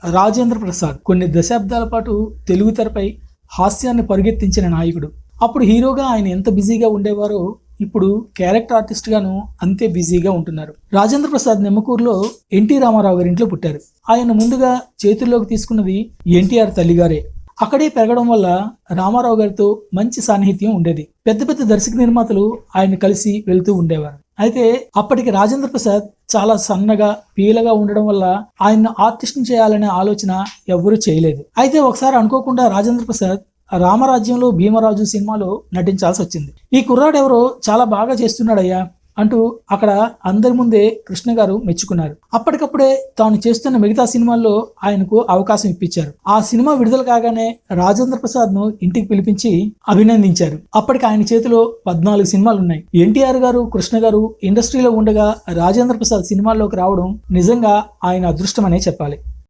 రాజేంద్ర ప్రసాద్ కొన్ని దశాబ్దాల పాటు తెలుగు తెరపై హాస్యాన్ని పరుగెత్తించిన నాయకుడు. అప్పుడు హీరోగా ఆయన ఎంత బిజీగా ఉండేవారో ఇప్పుడు క్యారెక్టర్ ఆర్టిస్ట్ గాను అంతే బిజీగా ఉంటున్నారు. రాజేంద్ర ప్రసాద్ నిమ్మకూరులో ఎన్టీ రామారావు గారి ఇంట్లో పుట్టారు. ఆయన ముందుగా చేతుల్లోకి తీసుకున్నది ఎన్టీఆర్ తల్లిగారే. అక్కడే పెరగడం వల్ల రామారావు గారితో మంచి సాన్నిహిత్యం ఉండేది. పెద్ద పెద్ద దర్శక నిర్మాతలు ఆయన కలిసి వెళ్తూ ఉండేవారు. అయితే అప్పటికి రాజేంద్ర ప్రసాద్ చాలా సన్నగా పీలగా ఉండడం వల్ల ఆయన ఆర్టిస్ట్ని చేయాలనే ఆలోచన ఎవ్వరూ చేయలేదు. అయితే ఒకసారి అనుకోకుండా రాజేంద్ర ప్రసాద్ రామరాజ్యంలో భీమరాజు సినిమాలో నటించాల్సి వచ్చింది. ఈ కుర్రాడు ఎవరో చాలా బాగా చేస్తున్నాడయ్యా అంటూ అక్కడ అందరి ముందే కృష్ణ గారు మెచ్చుకున్నారు. అప్పటికప్పుడే తాను చేస్తున్న మిగతా సినిమాల్లో ఆయనకు అవకాశం ఇప్పించారు. ఆ సినిమా విడుదల కాగానే రాజేంద్ర ప్రసాద్ ను ఇంటికి పిలిపించి అభినందించారు. అప్పటికి ఆయన చేతిలో 14 సినిమాలు ఉన్నాయి. ఎన్టీఆర్ గారు, కృష్ణ గారు ఇండస్ట్రీలో ఉండగా రాజేంద్ర ప్రసాద్ సినిమాల్లోకి రావడం నిజంగా ఆయన అదృష్టమనే చెప్పాలి.